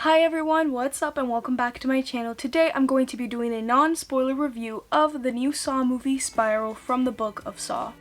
Hi everyone, what's up and welcome back to my channel. Today I'm going to be doing a non-spoiler review of the new Saw movie Spiral from the book of Saw.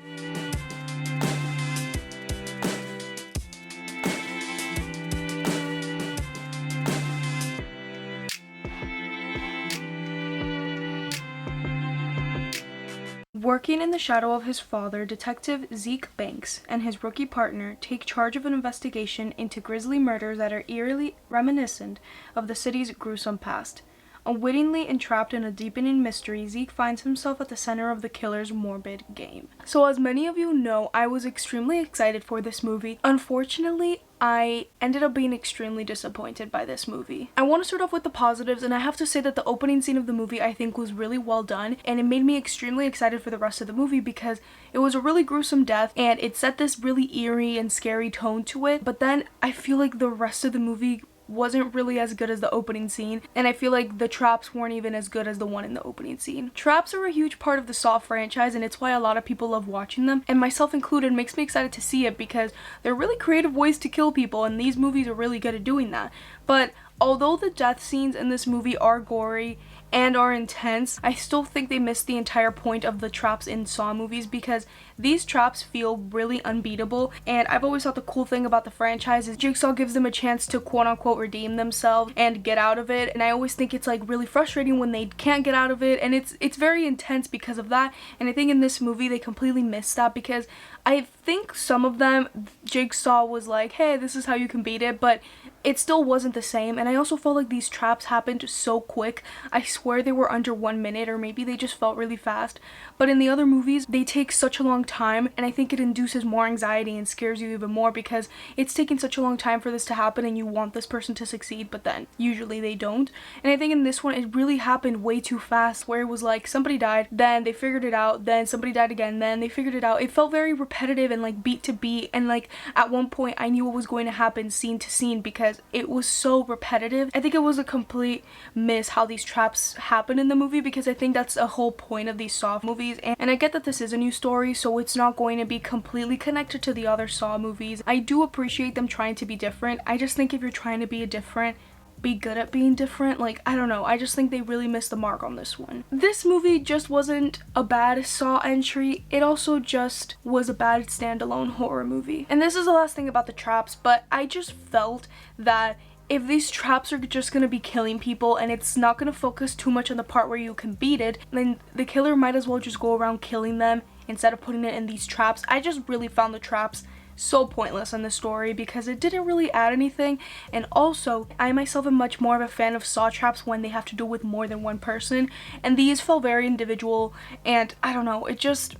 Working in the shadow of his father, Detective Zeke Banks and his rookie partner take charge of an investigation into grisly murders that are eerily reminiscent of the city's gruesome past. Unwittingly entrapped in a deepening mystery, Zeke finds himself at the center of the killer's morbid game. So as many of you know, I was extremely excited for this movie. Unfortunately, I ended up being extremely disappointed by this movie. I want to start off with the positives, and I have to say that the opening scene of the movie I think was really well done, and it made me extremely excited for the rest of the movie because it was a really gruesome death and it set this really eerie and scary tone to it. But then I feel like the rest of the movie wasn't really as good as the opening scene, and I feel like the traps weren't even as good as the one in the opening scene. Traps are a huge part of the Saw franchise, and it's why a lot of people love watching them, and myself included. Makes me excited to see it because they're really creative ways to kill people, and these movies are really good at doing that. But although the death scenes in this movie are gory and are intense, I still think they missed the entire point of the traps in Saw movies because these traps feel really unbeatable. And I've always thought the cool thing about the franchise is Jigsaw gives them a chance to quote unquote redeem themselves and get out of it, and I always think it's like really frustrating when they can't get out of it, and it's very intense because of that. And I think in this movie they completely missed that because I think some of them Jigsaw was like, hey, this is how you can beat it, but it still wasn't the same. And I also felt like these traps happened so quick. I swear they were under 1 minute, or maybe they just felt really fast. But in the other movies, they take such a long time, and I think it induces more anxiety and scares you even more because it's taking such a long time for this to happen and you want this person to succeed, but then usually they don't. And I think in this one, it really happened way too fast, where it was like somebody died, then they figured it out, then somebody died again, then they figured it out. It felt very repetitive and like beat to beat, and like at one point I knew what was going to happen scene to scene because it was so repetitive. I think it was a complete miss how these traps happen in the movie because I think that's a whole point of these Saw movies, and I get that this is a new story, so it's not going to be completely connected to the other Saw movies. I do appreciate them trying to be different. I just think if you're trying to be different, be good at being different. Like, I don't know, I just think they really missed the mark on this one. This movie just wasn't a bad Saw entry, it also just was a bad standalone horror movie. And this is the last thing about the traps, but I just felt that if these traps are just gonna be killing people and it's not gonna focus too much on the part where you can beat it, then the killer might as well just go around killing them instead of putting it in these traps. I just really found the traps so pointless in the story because it didn't really add anything. And also, I myself am much more of a fan of Saw traps when they have to do with more than one person, and these felt very individual, and I don't know, I just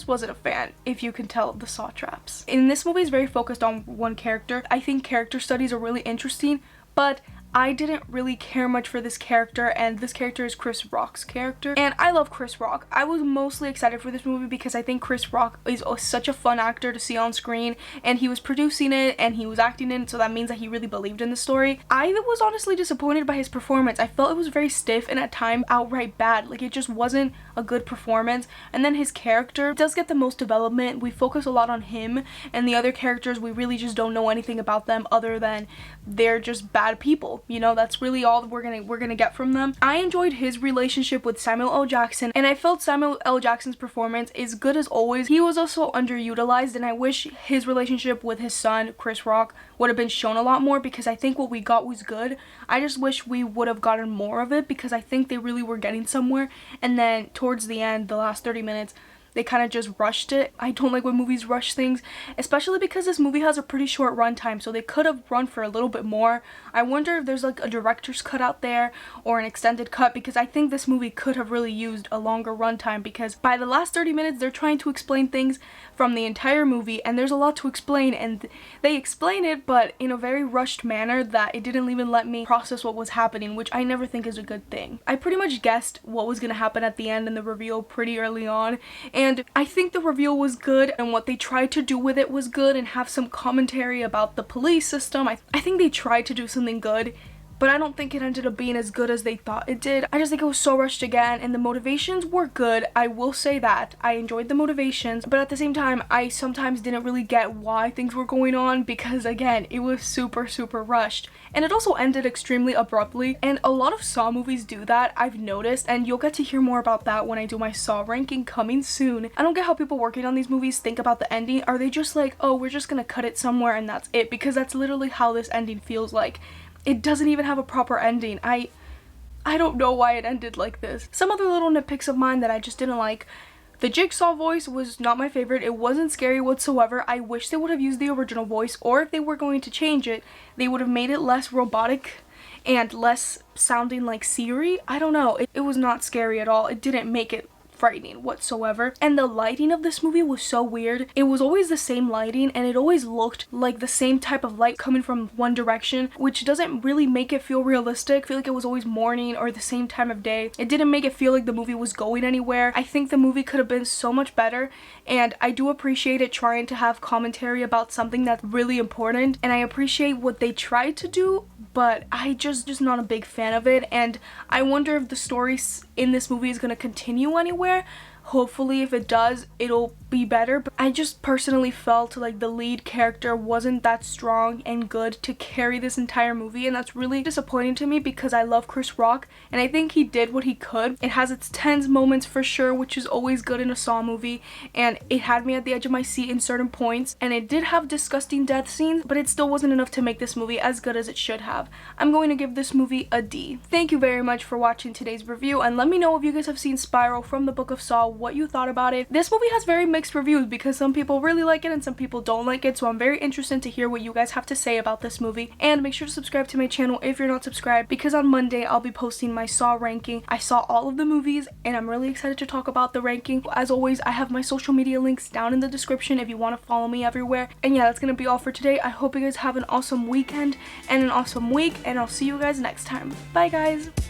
wasn't a fan, if you can tell, of the Saw traps. And this movie is very focused on one character. I think character studies are really interesting, but I didn't really care much for this character, and this character is Chris Rock's character, and I love Chris Rock. I was mostly excited for this movie because I think Chris Rock is such a fun actor to see on screen, and he was producing it and he was acting in it, so that means that he really believed in the story. I was honestly disappointed by his performance. I felt it was very stiff and at times outright bad. Like, it just wasn't a good performance. And then his character does get the most development. We focus a lot on him, and the other characters, we really just don't know anything about them other than they're just bad people. You know, that's really all we're gonna get from them. I enjoyed his relationship with Samuel L. Jackson, and I felt Samuel L. Jackson's performance is good as always. He was also underutilized, and I wish his relationship with his son, Chris Rock, would have been shown a lot more because I think what we got was good. I just wish we would have gotten more of it because I think they really were getting somewhere, and then towards the end, the last 30 minutes, they kind of just rushed it. I don't like when movies rush things, especially because this movie has a pretty short runtime, so they could have run for a little bit more. I wonder if there's like a director's cut out there or an extended cut, because I think this movie could have really used a longer runtime because by the last 30 minutes they're trying to explain things from the entire movie, and there's a lot to explain, and they explain it but in a very rushed manner that it didn't even let me process what was happening, which I never think is a good thing. I pretty much guessed what was gonna happen at the end in the reveal pretty early on, and I think the reveal was good and what they tried to do with it was good and have some commentary about the police system. I think they tried to do something good, but I don't think it ended up being as good as they thought it did. I just think it was so rushed again, and the motivations were good. I will say that. I enjoyed the motivations, but at the same time, I sometimes didn't really get why things were going on because, again, it was super rushed. And it also ended extremely abruptly, and a lot of Saw movies do that, I've noticed, and you'll get to hear more about that when I do my Saw ranking coming soon. I don't get how people working on these movies think about the ending. Are they just like, oh, we're just gonna cut it somewhere and that's it? Because that's literally how this ending feels like. It doesn't even have a proper ending. I don't know why it ended like this. Some other little nitpicks of mine that I just didn't like. The Jigsaw voice was not my favorite. It wasn't scary whatsoever. I wish they would have used the original voice, or if they were going to change it, they would have made it less robotic and less sounding like Siri. I don't know. It was not scary at all. It didn't make it frightening whatsoever. And the lighting of this movie was so weird. It was always the same lighting, and it always looked like the same type of light coming from one direction, which doesn't really make it feel realistic. I feel like it was always morning or the same time of day. It didn't make it feel like the movie was going anywhere. I think the movie could have been so much better, and I do appreciate it trying to have commentary about something that's really important, and I appreciate what they tried to do, but I just not a big fan of it. And I wonder if the story in this movie is going to continue anywhere. Hopefully, if it does, it'll be better, but I just personally felt like the lead character wasn't that strong and good to carry this entire movie, and that's really disappointing to me because I love Chris Rock and I think he did what he could. It has its tense moments for sure, which is always good in a Saw movie, and it had me at the edge of my seat in certain points, and it did have disgusting death scenes, but it still wasn't enough to make this movie as good as it should have. I'm going to give this movie a D. Thank you very much for watching today's review, and let me know if you guys have seen Spiral from the Book of Saw, what you thought about it. This movie has very mixed reviews because some people really like it and some people don't like it, so I'm very interested to hear what you guys have to say about this movie. And make sure to subscribe to my channel if you're not subscribed, because on Monday I'll be posting my Saw ranking. I saw all of the movies and I'm really excited to talk about the ranking. As always, I have my social media links down in the description if you want to follow me everywhere. And yeah, that's gonna be all for today. I hope you guys have an awesome weekend and an awesome week, and I'll see you guys next time. Bye guys!